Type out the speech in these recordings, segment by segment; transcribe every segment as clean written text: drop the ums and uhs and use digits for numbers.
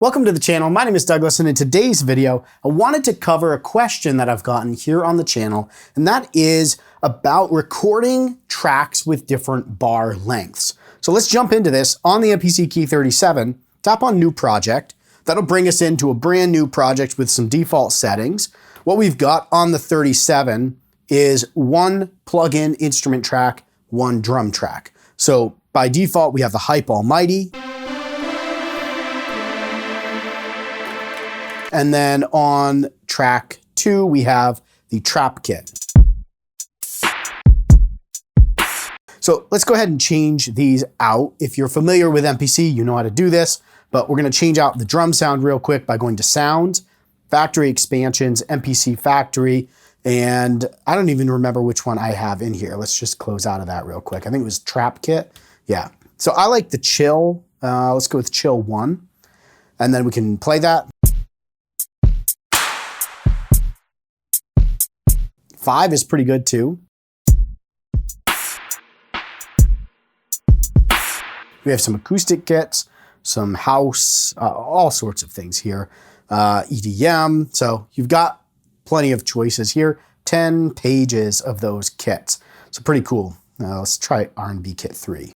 Welcome to the channel. My name is Douglas, and in today's video, I wanted to cover a question that I've gotten here on the channel, and that is about recording tracks with different bar lengths. So let's jump into this. On the MPC Key 37, tap on New Project. That'll bring us into a brand new project with some default settings. What we've got on the 37 is one plug-in instrument track, one drum track. So by default, we have the Hype Almighty. And then on track 2, we have the Trap Kit. So let's go ahead and change these out. If you're familiar with MPC, you know how to do this, but we're gonna change out the drum sound real quick by going to Sound, Factory Expansions, MPC Factory, and I don't even remember which one I have in here. Let's just close out of that real quick. I think it was Trap Kit. Yeah, so I like the Chill. Let's go with Chill 1, and then we can play that. 5 is pretty good too. We have some acoustic kits, some house, all sorts of things here. EDM, so you've got plenty of choices here. 10 pages of those kits, so pretty cool. Let's try R&B Kit 3.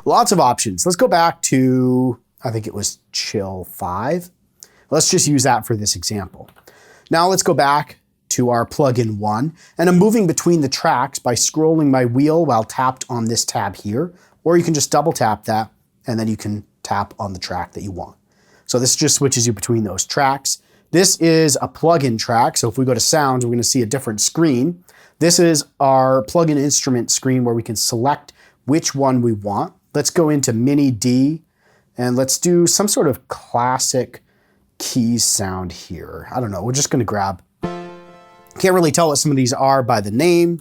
Lots of options. Let's go back to, I think it was Chill 5. Let's just use that for this example. Now let's go back to our plugin 1, and I'm moving between the tracks by scrolling my wheel while tapped on this tab here, or you can just double tap that and then you can tap on the track that you want. So this just switches you between those tracks. This is a plugin track, so if we go to Sound, we're gonna see a different screen. This is our plugin instrument screen where we can select which one we want. Let's go into Mini D, and let's do some sort of classic keys sound here. I don't know, we're just gonna grab, can't really tell what some of these are by the name.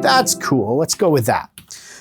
That's cool, let's go with that.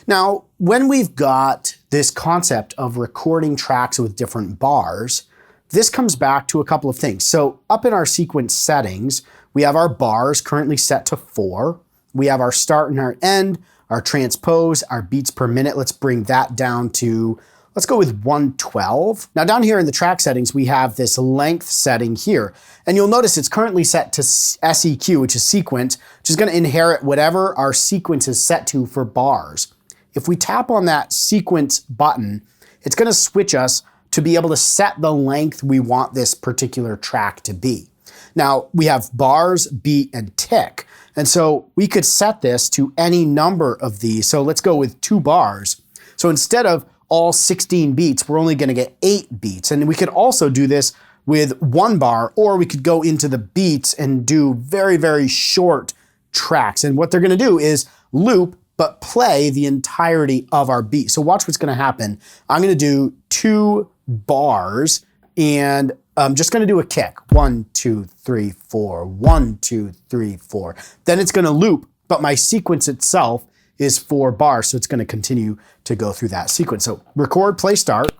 Now, when we've got this concept of recording tracks with different bars, this comes back to a couple of things. So up in our sequence settings, we have our bars currently set to 4. We have our start and our end, our transpose, our beats per minute. Let's bring that down to, let's go with 112. Now down here in the track settings, we have this length setting here. And you'll notice it's currently set to SEQ, which is sequence, which is gonna inherit whatever our sequence is set to for bars. If we tap on that sequence button, it's gonna switch us to be able to set the length we want this particular track to be. Now we have bars, beat, and tick. And so we could set this to any number of these. So let's go with 2 bars. So instead of all 16 beats, we're only gonna get 8 beats. And we could also do this with 1 bar, or we could go into the beats and do very, very short tracks. And what they're gonna do is loop, but play the entirety of our beat. So watch what's gonna happen. I'm gonna do 2 bars, and I'm just gonna do a kick. 1, 2, 3, 4, 1, 2, 3, 4. Then it's gonna loop, but my sequence itself is 4 bars, so it's gonna continue to go through that sequence. So record, play, start,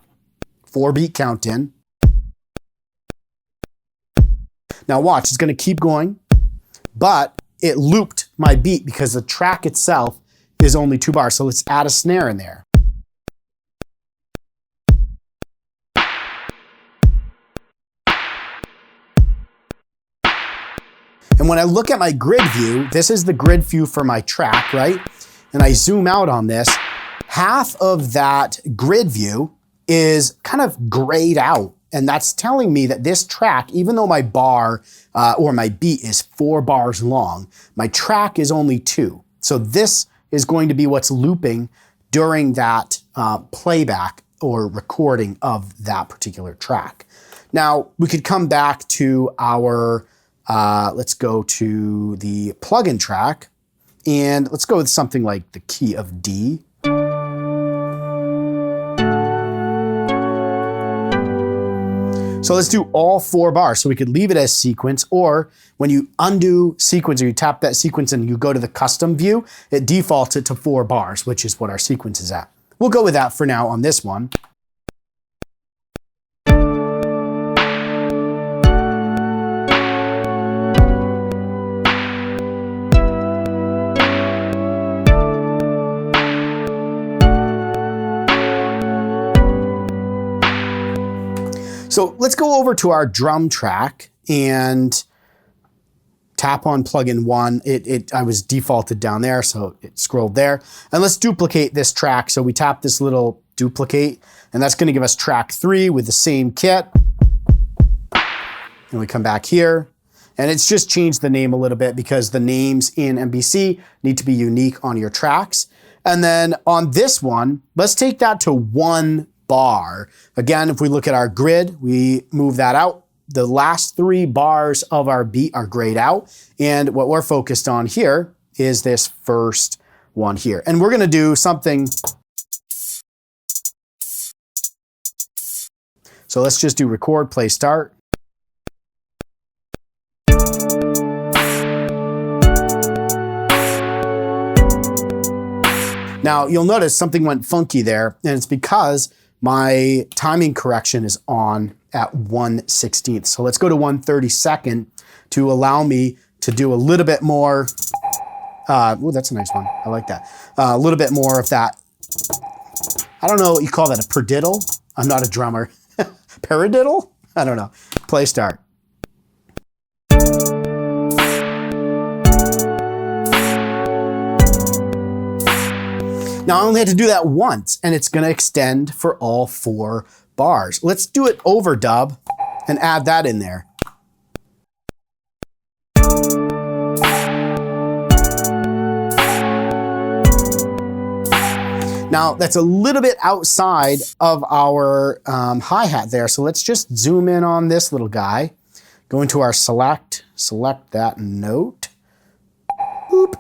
4 beat count in. Now watch, it's gonna keep going, but it looped my beat because the track itself is only 2 bars. So let's add a snare in there. And when I look at my grid view, this is the grid view for my track, right? And I zoom out on this, half of that grid view is kind of grayed out. And that's telling me that this track, even though my bar or my beat is 4 bars long, my track is only 2. So this is going to be what's looping during that playback or recording of that particular track. Now, we could come back to our let's go to the plugin track, and let's go with something like the key of D. So let's do all 4 bars. So we could leave it as sequence, or when you undo sequence or you tap that sequence and you go to the custom view, it defaults it to 4 bars, which is what our sequence is at. We'll go with that for now on this one. So let's go over to our drum track and tap on plugin 1. I was defaulted down there, so it scrolled there. And let's duplicate this track. So we tap this little duplicate, and that's going to give us track 3 with the same kit. And we come back here, and it's just changed the name a little bit because the names in MPC need to be unique on your tracks. And then on this one, let's take that to 1 bar. Again, if we look at our grid, we move that out. The last 3 bars of our beat are grayed out. And what we're focused on here is this first one here. And we're gonna do something. So let's just do record, play, start. Now you'll notice something went funky there, and it's because my timing correction is on at 1/16. So let's go to 1/32 to allow me to do a little bit more. Oh, that's a nice one. I like that. A little bit more of that. I don't know what you call that, a paradiddle? I'm not a drummer. Paradiddle? I don't know. Play, start. Now I only had to do that once, and it's gonna extend for all 4 bars. Let's do it overdub and add that in there. Now that's a little bit outside of our hi-hat there, so let's just zoom in on this little guy. Go into our select that note. Boop.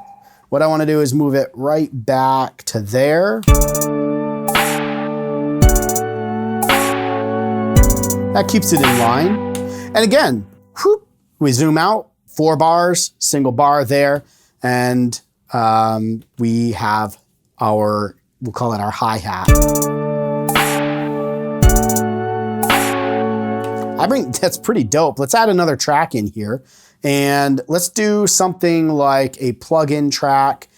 What I want to do is move it right back to there. That keeps it in line. And again, whoop, we zoom out, 4 bars, single bar there, and we have our, we'll call it our hi-hat. That's pretty dope. Let's add another track in here. And let's do something like a plug-in track,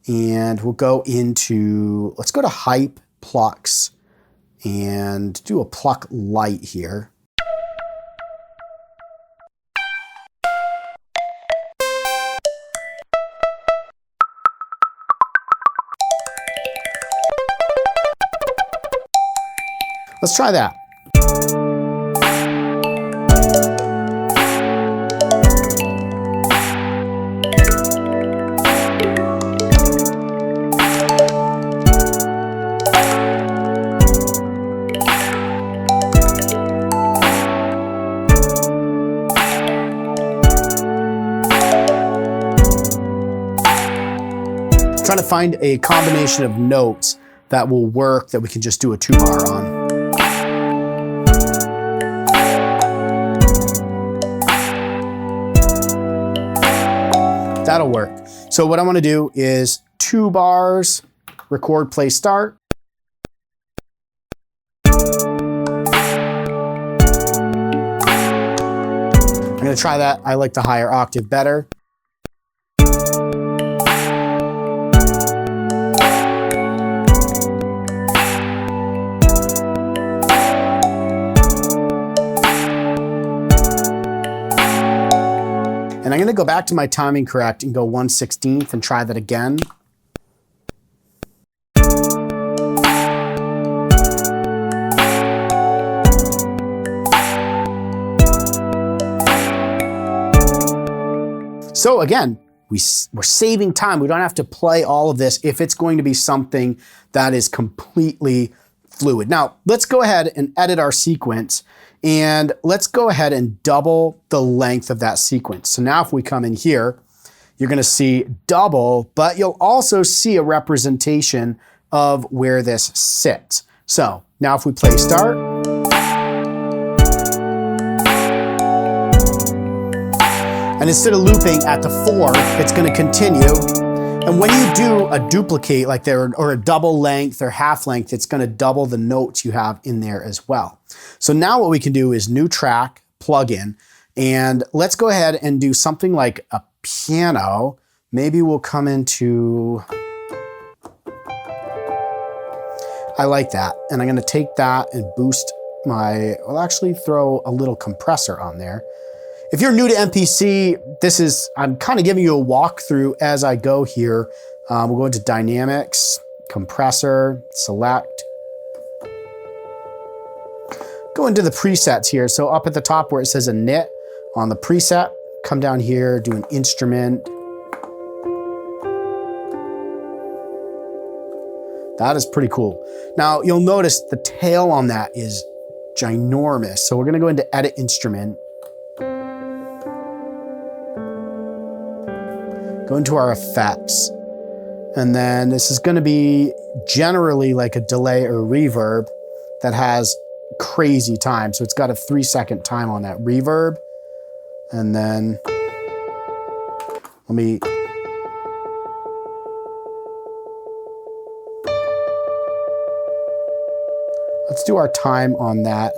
and we'll go into, let's go to hype plucks and do a pluck light here. Let's try that. Trying to find a combination of notes that will work that we can just do a 2-bar on. That'll work. So what I want to do is 2 bars, record, play, start. I'm going to try that. I like the higher octave better. And I'm going to go back to my timing correct and go 1/16 and try that again. So again, we're saving time. We don't have to play all of this if it's going to be something that is completely fluid. Now, let's go ahead and edit our sequence, and let's go ahead and double the length of that sequence. So now if we come in here, you're gonna see double, but you'll also see a representation of where this sits. So now if we play start, and instead of looping at the 4, it's gonna continue. And when you do a duplicate like there, or a double length or half length, it's gonna double the notes you have in there as well. So now what we can do is new track, plugin, and let's go ahead and do something like a piano. Maybe we'll come into, I like that. And I'm gonna take that and boost I'll actually throw a little compressor on there. If you're new to MPC, I'm kind of giving you a walkthrough as I go here. We'll go into Dynamics, Compressor, Select. Go into the presets here. So up at the top where it says Init on the preset, come down here, do an instrument. That is pretty cool. Now you'll notice the tail on that is ginormous. So we're gonna go into Edit Instrument. Go into our effects. And then this is gonna be generally like a delay or reverb that has crazy time. So it's got a 3-second time on that reverb. And then let's do our time on that.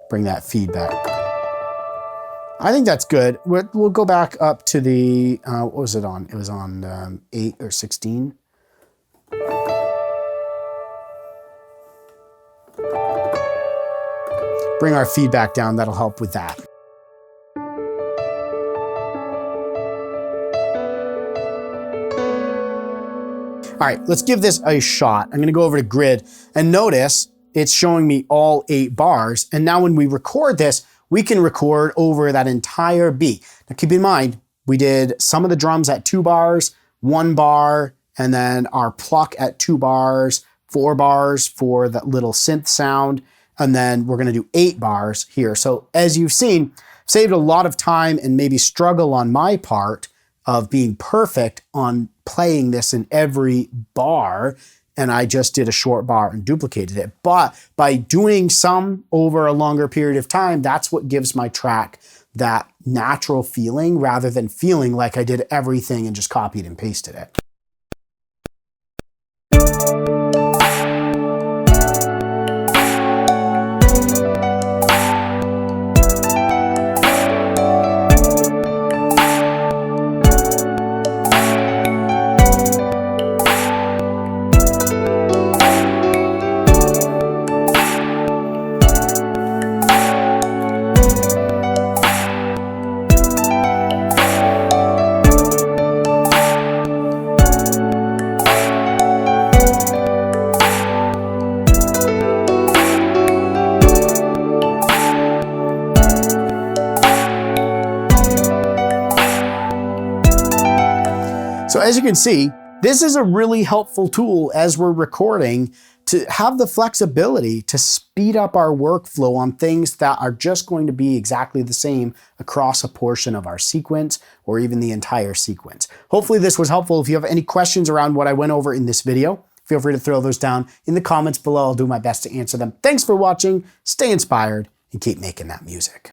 Bring that feedback. I think that's good. We'll go back up to the, what was it on? It was on 8 or 16. Bring our feedback down, that'll help with that. All right, let's give this a shot. I'm gonna go over to grid and notice it's showing me all 8 bars. And now when we record this, we can record over that entire beat. Now keep in mind, we did some of the drums at 2 bars, 1 bar, and then our pluck at 2 bars, 4 bars for that little synth sound. And then we're gonna do 8 bars here. So as you've seen, saved a lot of time and maybe struggle on my part of being perfect on playing this in every bar. And I just did a short bar and duplicated it. But by doing some over a longer period of time, that's what gives my track that natural feeling rather than feeling like I did everything and just copied and pasted it. So as you can see, this is a really helpful tool as we're recording to have the flexibility to speed up our workflow on things that are just going to be exactly the same across a portion of our sequence or even the entire sequence. Hopefully this was helpful. If you have any questions around what I went over in this video, feel free to throw those down in the comments below. I'll do my best to answer them. Thanks for watching, stay inspired, and keep making that music.